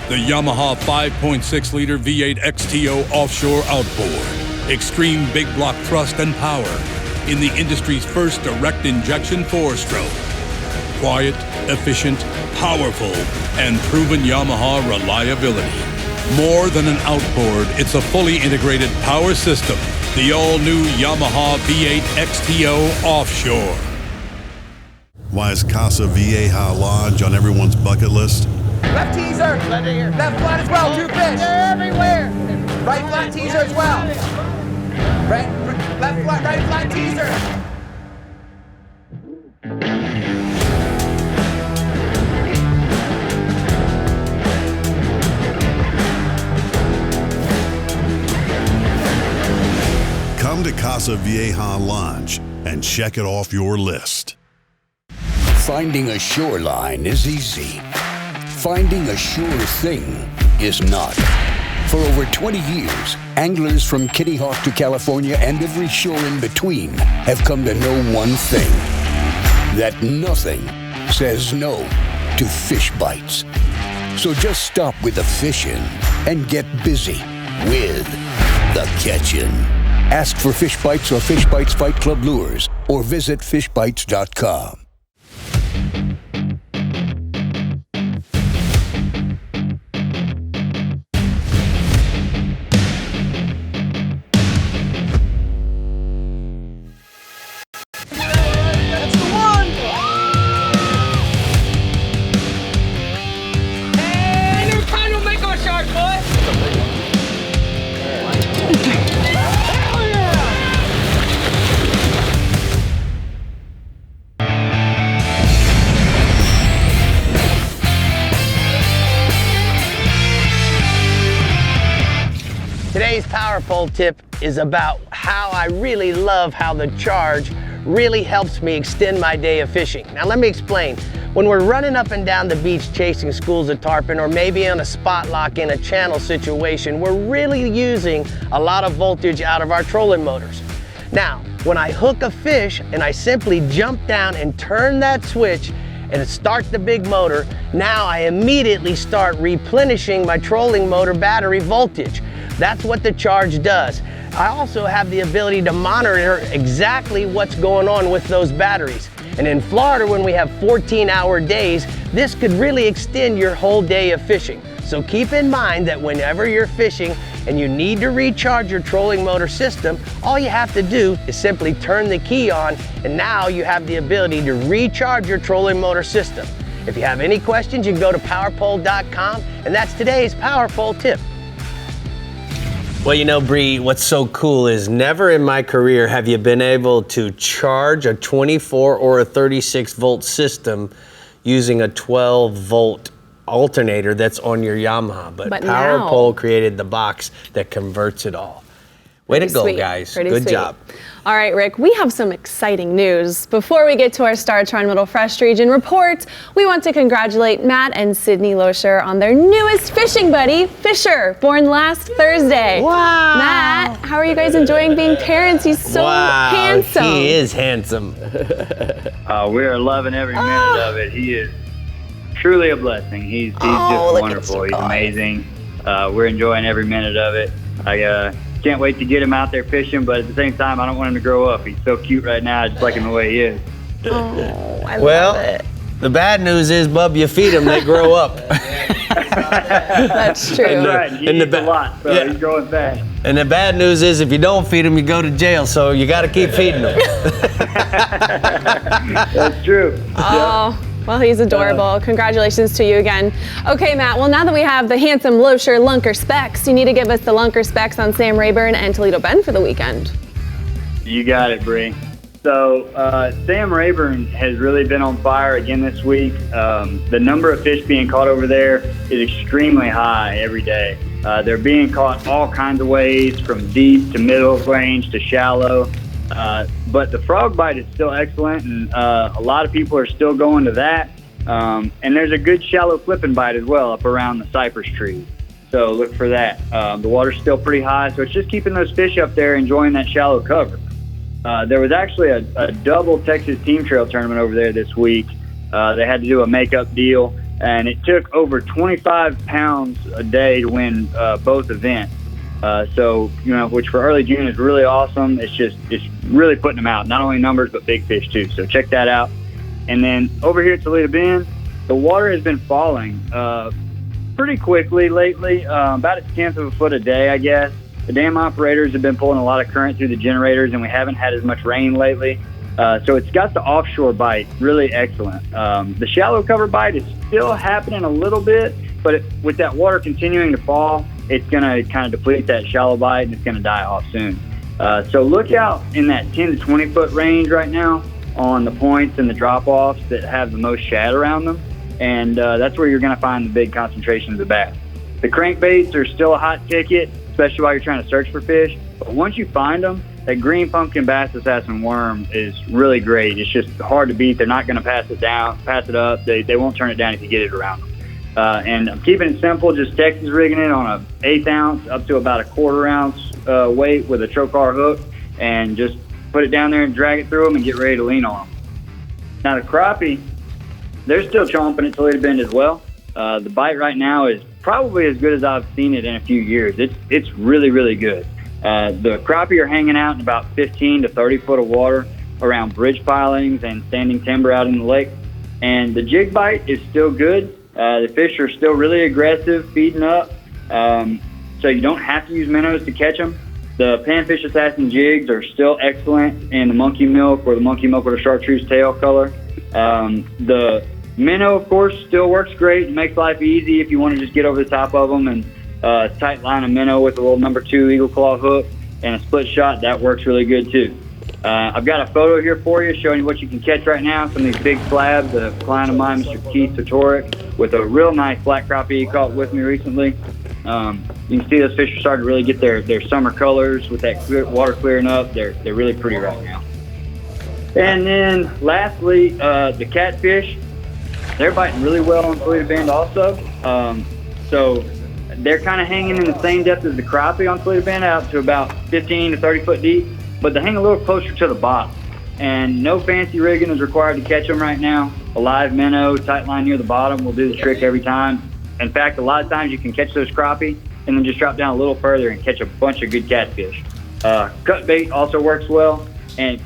The Yamaha 5.6-liter V8 XTO offshore outboard. Extreme big block thrust and power in the industry's first direct injection 4-stroke. Quiet, efficient, powerful, and proven Yamaha reliability. More than an outboard, it's a fully integrated power system. The all-new Yamaha V8 XTO offshore. Why is Casa Vieja Lodge on everyone's bucket list? Left teaser, left flat as well, 2 fish. They're everywhere. Right flat teaser as well. Left flat, right flat teaser. Come to Casa Vieja Lodge and check it off your list. Finding a shoreline is easy. Finding a sure thing is not. For over 20 years, anglers from Kitty Hawk to California and every shore in between have come to know one thing: that nothing says no to fish bites. So just stop with the fishing and get busy with the catching. Ask for Fish Bites or Fish Bites Fight Club lures or visit fishbites.com. Today's Power Pole tip is about how I really love how the charge really helps me extend my day of fishing. Now let me explain. When we're running up and down the beach chasing schools of tarpon, or maybe on a spot lock in a channel situation, we're really using a lot of voltage out of our trolling motors. Now, when I hook a fish and I simply jump down and turn that switch and start the big motor, now I immediately start replenishing my trolling motor battery voltage. That's what the charge does. I also have the ability to monitor exactly what's going on with those batteries. And in Florida, when we have 14-hour days, this could really extend your whole day of fishing. So keep in mind that whenever you're fishing and you need to recharge your trolling motor system, all you have to do is simply turn the key on, and now you have the ability to recharge your trolling motor system. If you have any questions, you can go to powerpole.com, and that's today's Power Pole tip. Well, you know, Brie, what's so cool is never in my career have you been able to charge a 24 or a 36 volt system using a 12 volt alternator that's on your Yamaha. But Power Pole created the box that converts it all. Way to go, guys. Good job. All right, Rick, we have some exciting news. Before we get to our StarTron Middle Fresh Region report, we want to congratulate Matt and Sydney Loescher on their newest fishing buddy, Fisher, born last Thursday. Wow. Matt, how are you guys enjoying being parents? He's so handsome. He is handsome. We are loving every minute of it. He is truly a blessing. He's just wonderful. He's amazing. We're enjoying every minute of it. I can't wait to get him out there fishing, but at the same time, I don't want him to grow up. He's so cute right now. I just like him the way he is. Oh, I love it. The bad news is, bub, you feed them, they grow up. That's true. That's right. He eats a lot, so he's growing fast. And the bad news is, if you don't feed them, you go to jail, so you got to keep feeding them. That's true. Oh. Well, he's adorable. Congratulations to you again. Okay, Matt, well, now that we have the handsome Loescher Lunker specs, you need to give us the Lunker specs on Sam Rayburn and Toledo Bend for the weekend. You got it, Brie. So Sam Rayburn has really been on fire again this week. The number of fish being caught over there is extremely high every day. They're being caught all kinds of ways, from deep to middle range to shallow. But the frog bite is still excellent, and a lot of people are still going to that. And there's a good shallow flipping bite as well up around the cypress trees. So look for that. The water's still pretty high, so it's just keeping those fish up there enjoying that shallow cover. There was actually a double Texas Team Trail tournament over there this week. They had to do a makeup deal, and it took over 25 pounds a day to win both events. So, you know, which for early June is really awesome. It's really putting them out, not only numbers, but big fish too. So check that out. And then over here at Toledo Bend, the water has been falling pretty quickly lately, about a tenth of a foot a day, I guess. The dam operators have been pulling a lot of current through the generators, and we haven't had as much rain lately. So it's got the offshore bite really excellent. The shallow cover bite is still happening a little bit, but with that water continuing to fall, it's going to kind of deplete that shallow bite, and it's going to die off soon. So look out in that 10 to 20 foot range right now on the points and the drop-offs that have the most shad around them, and that's where you're going to find the big concentrations of bass. The crankbaits are still a hot ticket, especially while you're trying to search for fish, but once you find them, that green pumpkin bass assassin worm is really great. It's just hard to beat. They're not going to pass it up. They won't turn it down if you get it around them. And I'm keeping it simple, just Texas rigging it on an 1/8 ounce up to about a 1/4 ounce weight with a trocar hook, and just put it down there and drag it through them and get ready to lean on them. Now the crappie, they're still chomping at Toledo Bend as well. The bite right now is probably as good as I've seen it in a few years. It's really, really good. The crappie are hanging out in about 15 to 30 foot of water around bridge pilings and standing timber out in the lake. And the jig bite is still good. The fish are still really aggressive, feeding up. So you don't have to use minnows to catch them. The panfish assassin jigs are still excellent in the monkey milk or the monkey milk with a chartreuse tail color. The minnow, of course, still works great and makes life easy if you want to just get over the top of them, and tight line of minnow with a little number 2 eagle claw hook and a split shot, that works really good too. I've got a photo here for you showing you what you can catch right now. Some of these big slabs, a client of mine, Mr. Keith Satoric, with a real nice black crappie he caught with me recently. You can see those fish are starting to really get their summer colors with that water clearing up. They're really pretty right now. And then lastly, the catfish, they're biting really well on Toledo Bend also. So they're kind of hanging in the same depth as the crappie on Toledo Bend, out to about 15 to 30 foot deep, but they hang a little closer to the bottom. And no fancy rigging is required to catch them right now. A live minnow, tight line near the bottom will do the trick every time. In fact, a lot of times you can catch those crappie and then just drop down a little further and catch a bunch of good catfish. Cut bait also works well,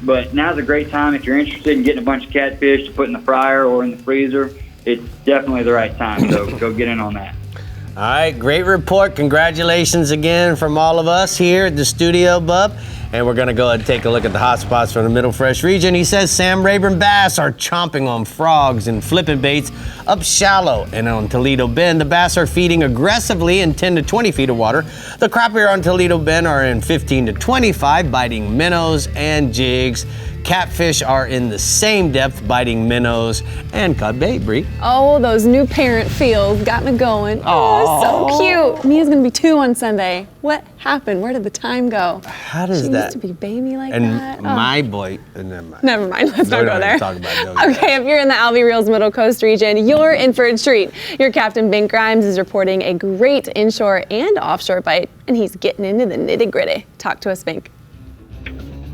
but now's a great time if you're interested in getting a bunch of catfish to put in the fryer or in the freezer. It's definitely the right time, so go get in on that. All right, great report. Congratulations again from all of us here at the studio, Bub. And we're going to go ahead and take a look at the hot spots from the Middle Fresh region. He says Sam Rayburn bass are chomping on frogs and flipping baits up shallow. And on Toledo Bend, the bass are feeding aggressively in 10 to 20 feet of water. The crappie on Toledo Bend are in 15 to 25, biting minnows and jigs. Catfish are in the same depth, biting minnows and cut bait, Brie. Oh, those new parent feels got me going. Oh, so cute. Mia's gonna be 2 on Sunday. What happened? Where did the time go? How does she that? used to be baby like and that. My boy, never mind. Never mind. Let's not go there. Talk about Okay, if you're in the Alvey Reels Middle Coast region, you're in for a treat. Your Captain Bink Grimes is reporting a great inshore and offshore bite, and he's getting into the nitty gritty. Talk to us, Bink.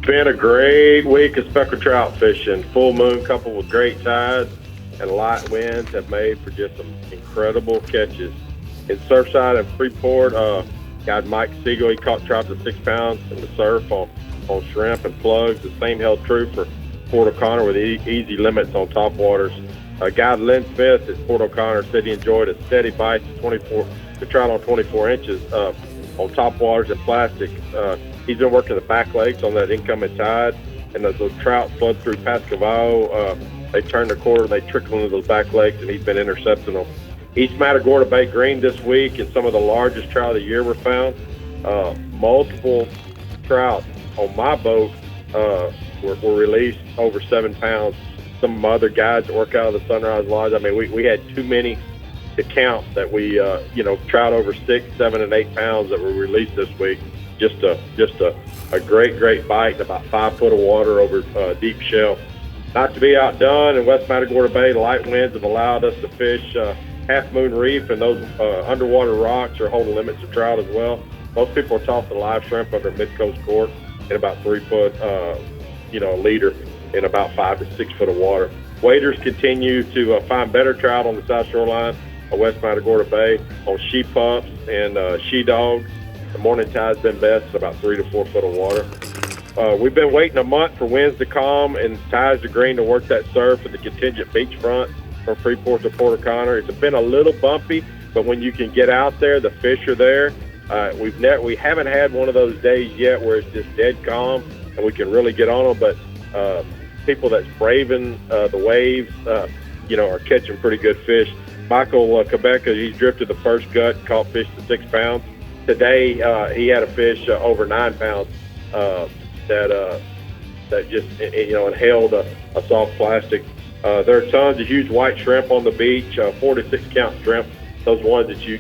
Been a great week of speckled trout fishing. Full moon coupled with great tides and light winds have made for just some incredible catches. In Surfside and Freeport, guy Mike Siegel, he caught trout to 6 pounds in the surf on shrimp and plugs. The same held true for Port O'Connor with easy limits on top waters. Guy Lynn Smith at Port O'Connor said he enjoyed a steady bite to trout on 24 inches on top waters and plastic. He's been working the back legs on that incoming tide, and as those trout flood through Pascavallo, they turn the quarter, they trickle into those back legs, and he's been intercepting them. East Matagorda Bay Green this week, and some of the largest trout of the year were found. Multiple trout on my boat were released over 7 pounds. Some of my other guys that work out of the Sunrise Lodge, I mean, we had too many to count that we, trout over 6, 7, and 8 pounds that were released this week. Just a great bite in about 5 foot of water over deep shell. Not to be outdone, in West Matagorda Bay, the light winds have allowed us to fish Half Moon Reef, and those underwater rocks are holding limits of trout as well. Most people are tossing live shrimp under mid-coast court in about 3 foot, leader in about 5 to 6 foot of water. Waders continue to find better trout on the south shoreline of West Matagorda Bay on she pups and she dogs. The morning tide's been best at about 3 to 4 foot of water. We've been waiting a month for winds to calm and tides to green to work that surf at the contingent beachfront from Freeport to Port O'Connor. It's been a little bumpy, but when you can get out there, the fish are there. We haven't had one of those days yet where it's just dead calm and we can really get on them, but people that's braving the waves, are catching pretty good fish. Michael Quebeca, he's drifted the first gut and caught fish to 6 pounds. Today, he had a fish over 9 pounds that just, inhaled a soft plastic. There are tons of huge white shrimp on the beach, 4 to 6 count shrimp. Those ones that you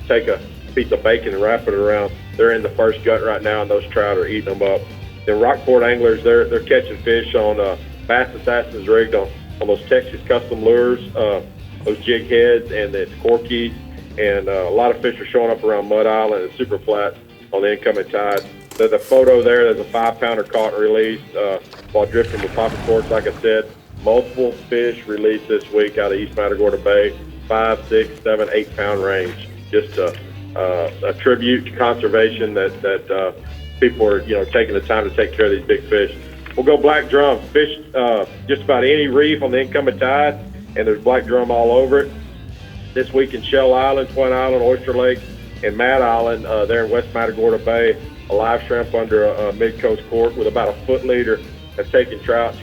take a piece of bacon and wrap it around. They're in the first gut right now, and those trout are eating them up. The Rockport anglers, they're catching fish on Bass Assassins rigged on those Texas custom lures, those jig heads and the corkies. And a lot of fish are showing up around Mud Island and Super Flat on the incoming tide. The photo there's a 5-pounder caught and released while drifting with popping corks. Like I said, multiple fish released this week out of East Matagorda Bay, 5, 6, 7, 8 pound range. Just a tribute to conservation that people are taking the time to take care of these big fish. We'll go black drum. Fish just about any reef on the incoming tide, and there's black drum all over it. This week in Shell Island, Twin Island, Oyster Lake, and Mad Island, there in West Matagorda Bay, a live shrimp under a mid-coast cork with about a foot leader that's taking trout,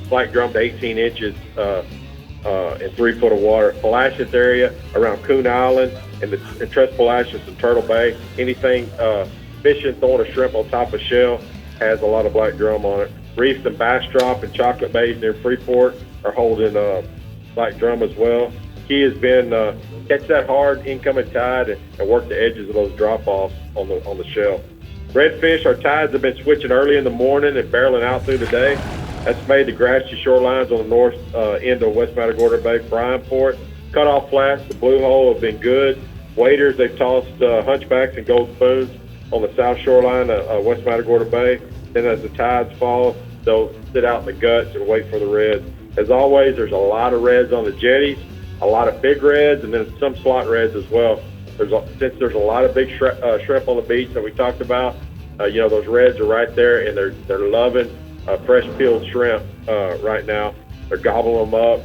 black drum to 18 inches in 3 foot of water. Palacios area around Coon Island and Tres Palacios and Turtle Bay, anything fishing, throwing a shrimp on top of shell has a lot of black drum on it. Reefs and Bastrop and Chocolate Bays near Freeport are holding black drum as well. key has been catch that hard incoming tide and work the edges of those drop-offs on the shelf. Redfish, our tides have been switching early in the morning and barreling out through the day. That's made the grassy shorelines on the north end of West Matagorda Bay prime for it. Cutoff flats, the blue hole have been good. Waders, they've tossed hunchbacks and gold spoons on the south shoreline of West Matagorda Bay. Then as the tides fall, they'll sit out in the guts and wait for the reds. As always, there's a lot of reds on the jetties, a lot of big reds, and then some slot reds as well. Since there's a lot of big shrimp on the beach that we talked about, those reds are right there, and they're loving fresh peeled shrimp right now. They're gobbling them up,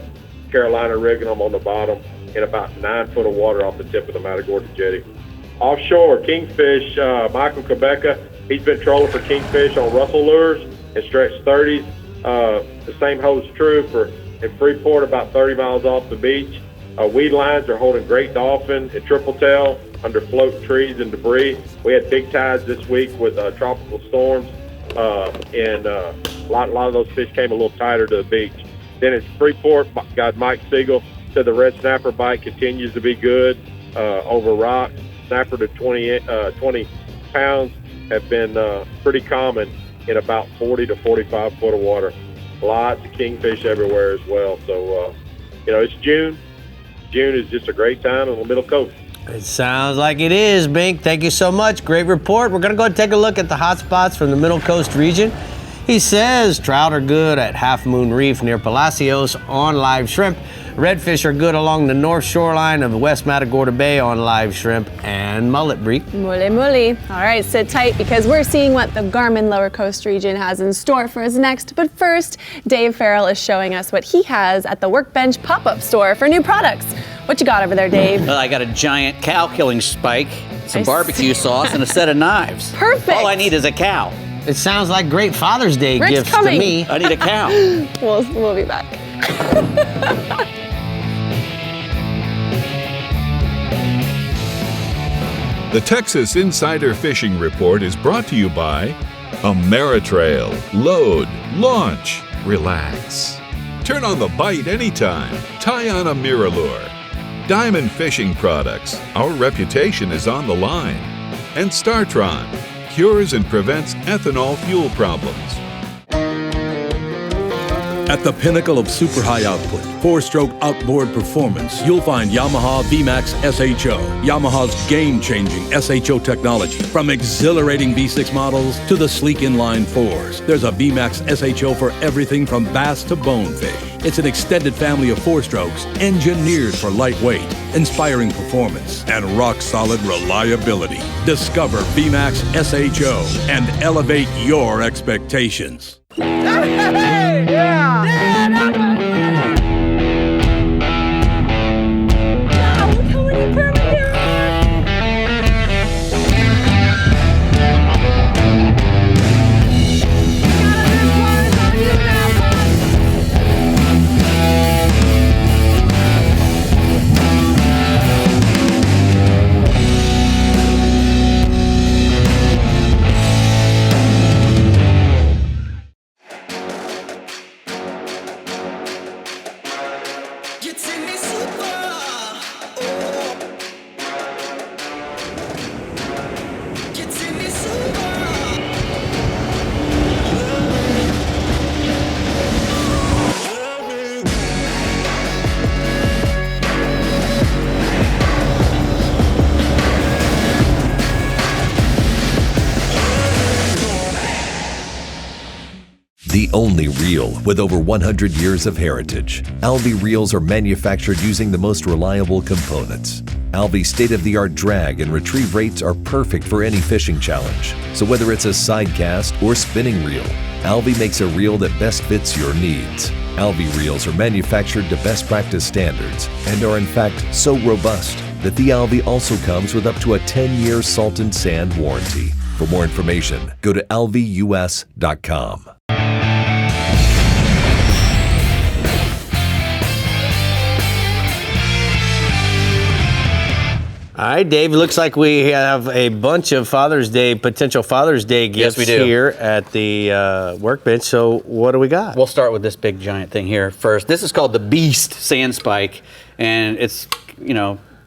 Carolina rigging them on the bottom in about 9 foot of water off the tip of the Matagorda jetty. Offshore, kingfish, Michael Quebeca, he's been trolling for kingfish on Russell lures and stretch 30s. The same holds true in Freeport, about 30 miles off the beach. Weed lines are holding great dolphin and triple tail under floating trees and debris. We had big tides this week with tropical storms, and a lot of those fish came a little tighter to the beach. Then in Freeport, got Mike Siegel said the red snapper bite continues to be good over rocks. Snapper to 20 pounds have been pretty common in about 40 to 45 foot of water. Lots of kingfish everywhere as well. So, it's June. June is just a great time on the Middle Coast. It sounds like it is, Bink. Thank you so much. Great report. We're going to go and take a look at the hot spots from the Middle Coast region. He says trout are good at Half Moon Reef near Palacios on live shrimp. Redfish are good along the north shoreline of West Matagorda Bay on live shrimp and mullet, Brie. Muley. All right, sit tight because we're seeing what the Garmin Lower Coast region has in store for us next. But first, Dave Ferrell is showing us what he has at the Workbench pop-up store for new products. What you got over there, Dave? Well, I got a giant cow-killing spike, some barbecue sauce, and a set of knives. Perfect. All I need is a cow. It sounds like great Father's Day Rick's gifts coming. to me. I need a cow. We'll be back. The Texas Insider Fishing Report is brought to you by Ameritrail. Load, launch, relax. Turn on the bite anytime. Tie on a Miralure. Diamond Fishing Products. Our reputation is on the line. And StarTron. Cures and prevents ethanol fuel problems. At the pinnacle of super high output, 4-stroke outboard performance, you'll find Yamaha VMAX SHO. Yamaha's game-changing SHO technology. From exhilarating V6 models to the sleek inline 4s, there's a VMAX SHO for everything from bass to bonefish. It's an extended family of 4-strokes engineered for lightweight, inspiring performance, and rock-solid reliability. Discover VMAX SHO and elevate your expectations. Hey, yeah! The only reel with over 100 years of heritage. Alvi reels are manufactured using the most reliable components. Alvi's state-of-the-art drag and retrieve rates are perfect for any fishing challenge. So whether it's a side cast or spinning reel, Alvi makes a reel that best fits your needs. Alvi reels are manufactured to best practice standards and are in fact so robust that the Alvi also comes with up to a 10-year salt and sand warranty. For more information, go to alvius.com. All right, Dave, looks like we have a bunch of potential Father's Day gifts here at the Workbench. So what do we got? We'll start with this big giant thing here first. This is called the Beast Sand Spike, and it's,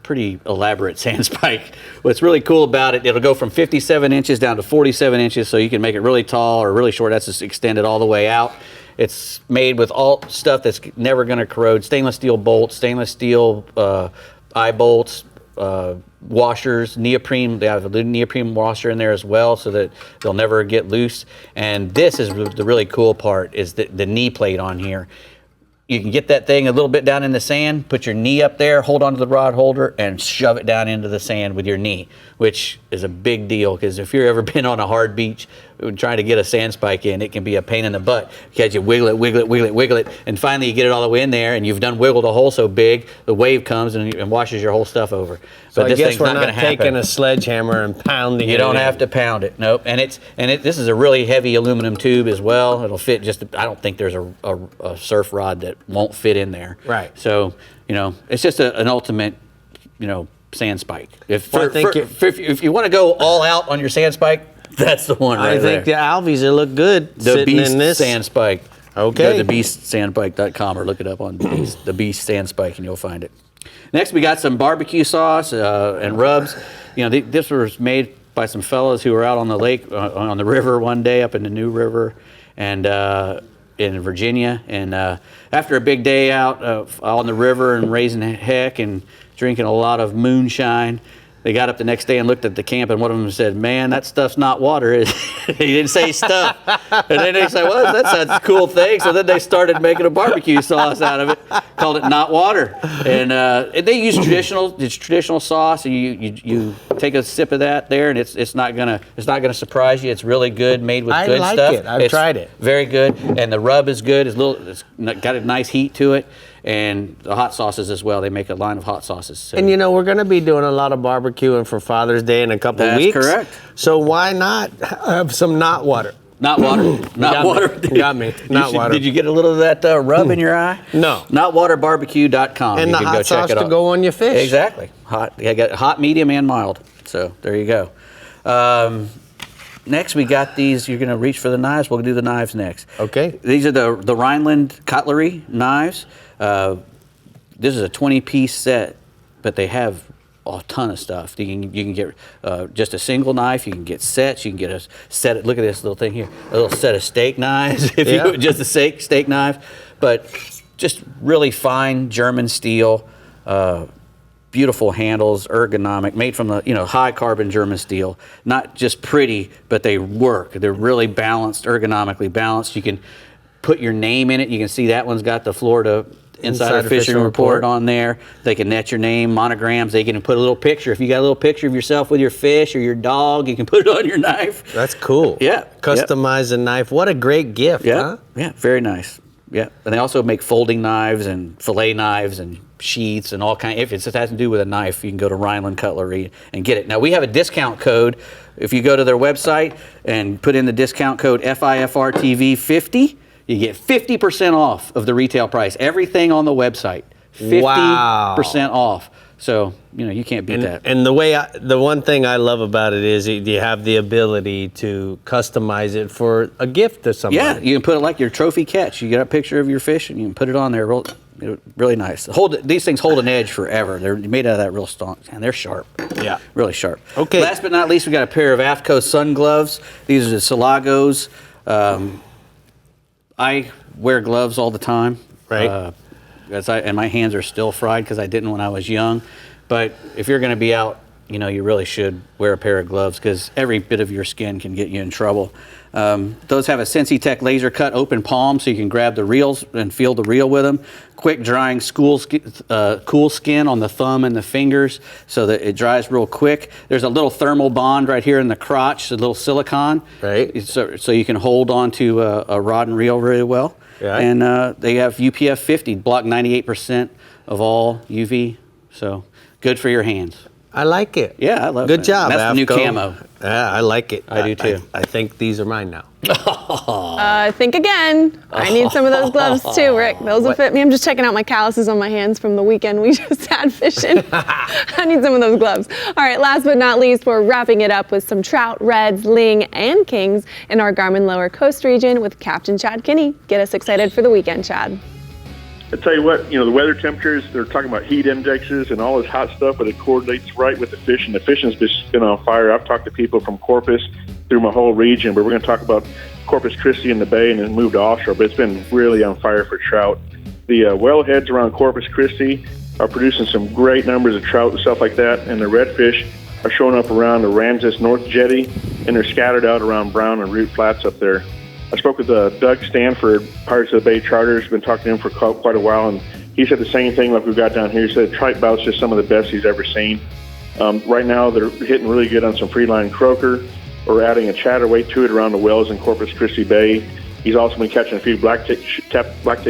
pretty elaborate sand spike. What's really cool about it, it'll go from 57 inches down to 47 inches, so you can make it really tall or really short. That's just extended all the way out. It's made with all stuff that's never going to corrode. Stainless steel bolts, stainless steel eye bolts, washers, neoprene. They have a neoprene washer in there as well, so that they'll never get loose. And this is the really cool part, is the knee plate on here. You can get that thing a little bit down in the sand, put your knee up there, hold onto the rod holder, and shove it down into the sand with your knee, which is a big deal, because if you've ever been on a hard beach trying to get a sand spike in, it can be a pain in the butt, because you wiggle it, and finally you get it all the way in there, and you've done wiggled a hole so big, the wave comes and washes your whole stuff over. So but I this guess thing's we're not going to happen. taking a sledgehammer and pounding it. You don't have to pound it, nope. And this is a really heavy aluminum tube as well. It'll fit I don't think there's a surf rod that won't fit in there. Right. So, it's just an ultimate, sand spike. If you want to go all out on your sand spike, that's the one right there. I think the Alvies will look good sitting in this. The Beast Sand Spike. Okay. Go to thebeastsandspike.com or look it up on the Beast Sand Spike and you'll find it. Next, we got some barbecue sauce and rubs. This was made by some fellows who were out on the lake, on the river one day up in the New River and in Virginia. And after a big day out on the river and raising heck and drinking a lot of moonshine, they got up the next day and looked at the camp, and one of them said, "Man, that stuff's not water." He didn't say stuff. And then they said, "Well, that's a cool thing." So then they started making a barbecue sauce out of it, called it Not Water. And they use traditional sauce. And you take a sip of that there, and it's not gonna surprise you. It's really good, made with good stuff. I like it. I've tried it. Very good, and the rub is good. It's got a nice heat to it. And the hot sauces as well. They make a line of hot sauces. So. And we're going to be doing a lot of barbecuing for Father's Day in a couple of weeks. That's correct. So why not have some not water? Not water. Not water. Got me. Not water. Did you get a little of that rub in your eye? No. Notwaterbarbecue.com. And you the can hot go sauce check it to out. go on your fish. Exactly. Hot. I got hot, medium, and mild. So there you go. Next, we got these. You're going to reach for the knives. We'll do the knives next. Okay. These are the Rhineland cutlery knives. This is a 20-piece set, but they have a ton of stuff. You can get just a single knife. You can get sets. You can get a set. Look at this little thing here. A little set of steak knives. Just a steak knife, but just really fine German steel. Beautiful handles, ergonomic, made from the high carbon German steel. Not just pretty, but they work. They're really balanced, ergonomically balanced. You can put your name in it. You can see that one's got the Florida Insider Fishing Report on there. They can net your name, monograms. They can put a little picture. If you got a little picture of yourself with your fish or your dog, you can put it on your knife. That's cool. Yeah. Customize a knife. What a great gift, huh? Yeah, very nice. Yeah. And they also make folding knives and fillet knives and sheaths and all kinds. If it has to do with a knife, you can go to Rhineland Cutlery and get it. Now, we have a discount code. If you go to their website and put in the discount code FIFRTV50, you get 50% off of the retail price. Everything on the website, 50% off. So, you can't beat that. And the one thing I love about it is you have the ability to customize it for a gift to somebody. Yeah, you can put it like your trophy catch. You get a picture of your fish and you can put it on there. Really nice. These things hold an edge forever. They're made out of that real strong, and they're sharp. Yeah. Really sharp. Okay. Last but not least, we got a pair of AFTCO sun gloves. These are the Silagos. I wear gloves all the time. Right. And my hands are still fried because I didn't when I was young. But if you're going to be out, you really should wear a pair of gloves because every bit of your skin can get you in trouble. Those have a SensiTech laser cut open palm so you can grab the reels and feel the reel with them. Quick drying cool skin on the thumb and the fingers so that it dries real quick. There's a little thermal bond right here in the crotch, a little silicone. Right. So you can hold onto a rod and reel really well. Right. And they have UPF 50, block 98% of all UV. So good for your hands. I like it. Yeah, I love it. Good job, That's the new AFTCO. camo. Yeah, I like it. I do too. I think these are mine now. Think again. I need some of those gloves too, Rick. Those will fit me. I'm just checking out my calluses on my hands from the weekend we just had fishing. I need some of those gloves. All right, last but not least, we're wrapping it up with some trout, reds, ling, and kings in our Garmin Lower Coast region with Captain Chad Kinney. Get us excited for the weekend, Chad. I tell you what, the weather temperatures, they're talking about heat indexes and all this hot stuff, but it coordinates right with the fishing. The fishing's just been on fire. I've talked to people from Corpus through my whole region, but we're going to talk about Corpus Christi in the bay and then move to offshore, but it's been really on fire for trout. The wellheads around Corpus Christi are producing some great numbers of trout and stuff like that, and the redfish are showing up around the Ramses North Jetty, and they're scattered out around Brown and Root Flats up there. I spoke with Doug Stanford, Pirates of the Bay Charters, been talking to him for quite a while, and he said the same thing like we've got down here. He said tripe bout's just some of the best he's ever seen. Right now, they're hitting really good on some freeline croaker, or adding a chatterweight to it around the wells in Corpus Christi Bay. He's also been catching a few black-tip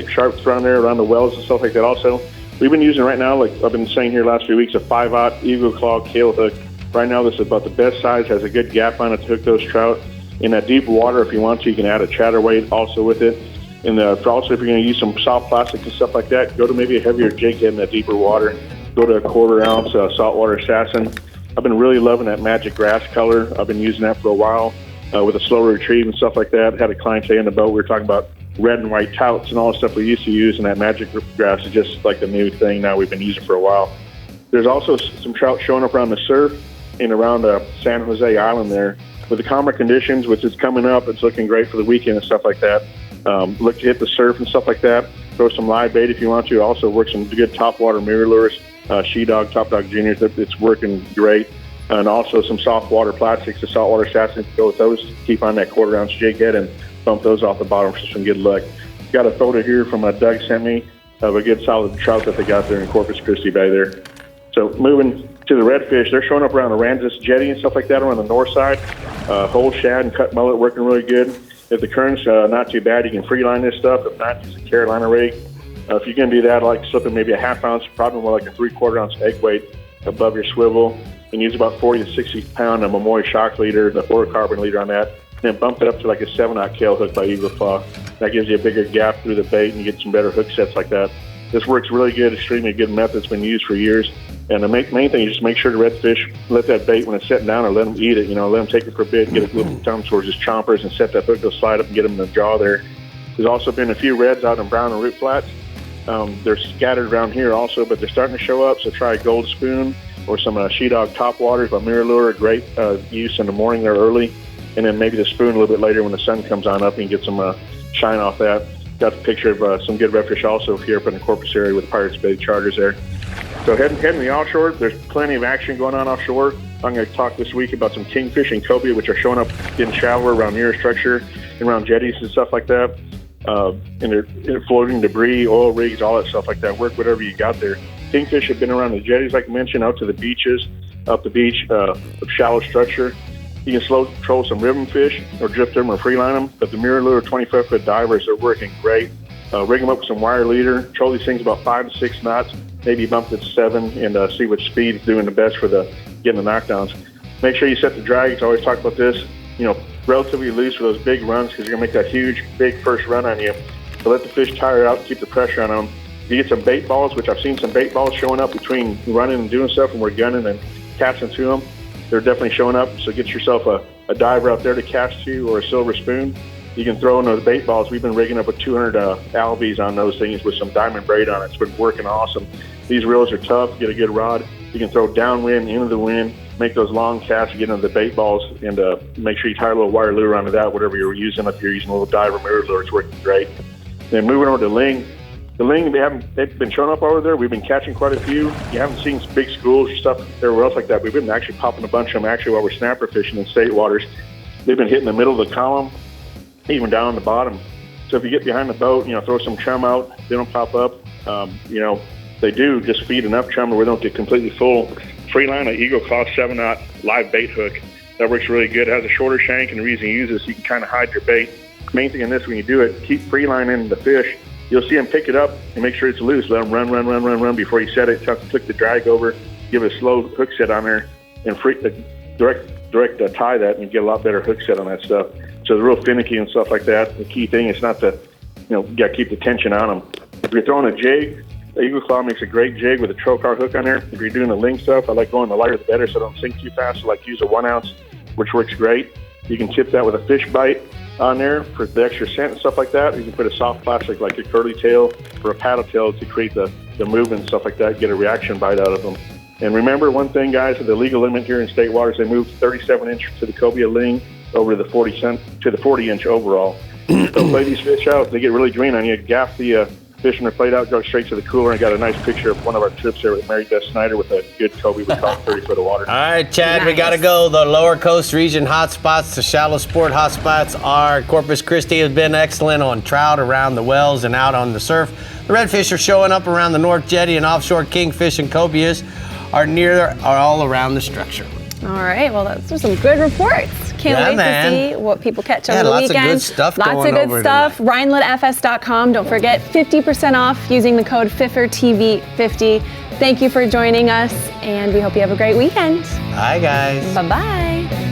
sharps around there, around the wells and stuff like that also. We've been using right now, like I've been saying here last few weeks, a 5/0 Eagle Claw Kale hook. Right now, this is about the best size, has a good gap on it to hook those trout. In that deep water, if you want to, you can add a chatterweight also with it. And also, if you're going to use some soft plastic and stuff like that, go to maybe a heavier jig head in that deeper water. Go to a 1/4 ounce saltwater assassin. I've been really loving that magic grass color. I've been using that for a while with a slower retrieve and stuff like that. Had a client say in the boat, we were talking about red and white touts and all the stuff we used to use, and that magic grass is just like the new thing now we've been using for a while. There's also some trout showing up around the surf and around San Jose Island there. With the calmer conditions, which is coming up, it's looking great for the weekend and stuff like that. Look to hit the surf and stuff like that. Throw some live bait if you want to. Also work some good topwater mirror lures, She-Dog, Top Dog Juniors. It's working great. And also some soft water plastics, the saltwater assassin. Go with those. Keep on that 1/4 ounce jig head and bump those off the bottom for some good luck. Got a photo here from Doug sent me of a good solid trout that they got there in Corpus Christi Bay there. So moving to the redfish, they're showing up around the Ramses Jetty and stuff like that around the north side. Whole shad and cut mullet working really good. If the current's not too bad, you can freeline this stuff. If not, use a Carolina rig. If you can do that, I like slipping maybe a 1/2 ounce, probably more like a 3/4 ounce egg weight above your swivel, and use about 40 to 60 pound Memori shock leader, the fluorocarbon leader on that, and then bump it up to like a 7/0 Kale hook by Eagle Claw. That gives you a bigger gap through the bait, and you get some better hook sets like that. This works really good, extremely good method. It's been used for years. And the main thing is just make sure the redfish let that bait when it's setting down, or let them eat it. Let them take it for a bit, get a little tongue towards his chompers, and set that hook, they'll slide up and get them in the jaw there. There's also been a few reds out in Brown and Root Flats. They're scattered around here also, but they're starting to show up. So try a Gold Spoon or some She-Dog Top Waters by Mirror Lure. Great use in the morning there early. And then maybe the spoon a little bit later when the sun comes on up and get some shine off that. Got a picture of some good redfish also here up in the Corpus area with Pirates Bay Charters there. So heading to the offshore, there's plenty of action going on offshore. I'm going to talk this week about some kingfish and cobia, which are showing up getting shallower around near structure and around jetties and stuff like that. And they're floating debris, oil rigs, all that stuff like that. Work whatever you got there. Kingfish have been around the jetties, like I mentioned, out to the beaches, up the beach of shallow structure. You can slow troll some ribbon fish or drift them or freeline them, but the Mirror Lure 25-foot divers are working great. Rig them up with some wire leader, troll these things about 5 to 6 knots, maybe bump it to 7, and see which speed is doing the best for getting the knockdowns. Make sure you set the drags. I always talk about this, relatively loose for those big runs, because you're going to make that huge, big first run on you. So let the fish tire out, keep the pressure on them. You get some bait balls, which I've seen some bait balls showing up between running and doing stuff, and we're gunning and casting to them. They're definitely showing up, so get yourself a diver out there to cast to, or a silver spoon. You can throw in those bait balls. We've been rigging up with 200 albies on those things with some diamond braid on it. It's been working awesome. These reels are tough. Get a good rod. You can throw downwind, into the wind, make those long casts, get into the bait balls, and make sure you tie a little wire lure onto that, whatever you're using. If you're using a little diver mirror lure, it's working great. Then moving over to ling. The ling, they've been showing up over there. We've been catching quite a few. You haven't seen some big schools or stuff everywhere else like that. We've been actually popping a bunch of them actually while we're snapper fishing in state waters. They've been hitting the middle of the column, even down on the bottom. So if you get behind the boat, throw some chum out. They don't pop up. They do just feed enough chum where they don't get completely full. Freeline an Eagle Claw 7/0 live bait hook. That works really good. It has a shorter shank, and the reason you use this, you can kind of hide your bait. Main thing in this, when you do it, keep freelining the fish. You'll see them pick it up and make sure it's loose. Let them run before you set it. Flick the drag over. Give it a slow hook set on there, and direct tie that, and you get a lot better hook set on that stuff. So they're real finicky and stuff like that. The key thing is not to, you got to keep the tension on them. If you're throwing a jig, the Eagle Claw makes a great jig with a trocar hook on there. If you're doing the ling stuff, I like going the lighter the better so I don't sink too fast. So I like to use a 1 ounce, which works great. You can tip that with a fish bite on there for the extra scent and stuff like that. You can put a soft plastic like a curly tail or a paddle tail to create the movement and stuff like that, get a reaction bite out of them. And remember one thing, guys, the legal limit here in state waters, they moved 37-inch to the cobia ling over to the 40-inch overall. So play these fish out. They get really green on you. Gaff the fish in their plate out, go straight to the cooler, and got a nice picture of one of our trips there with Mary Beth Snyder with a good cobia. We caught 30 foot of water. All right, Chad, we got to go. The lower coast region hotspots, the shallow sport hotspots are Corpus Christi has been excellent on trout around the wells and out on the surf. The redfish are showing up around the North Jetty, and offshore kingfish and cobias are all around the structure. All right, well, those are some good reports. Can't wait to see what people catch over the lots weekend. Of good stuff lots going of good stuff. RhinelandFS.com. Don't forget 50% off using the code FIFFERTV50. Thank you for joining us, and we hope you have a great weekend. Bye, guys. Bye-bye.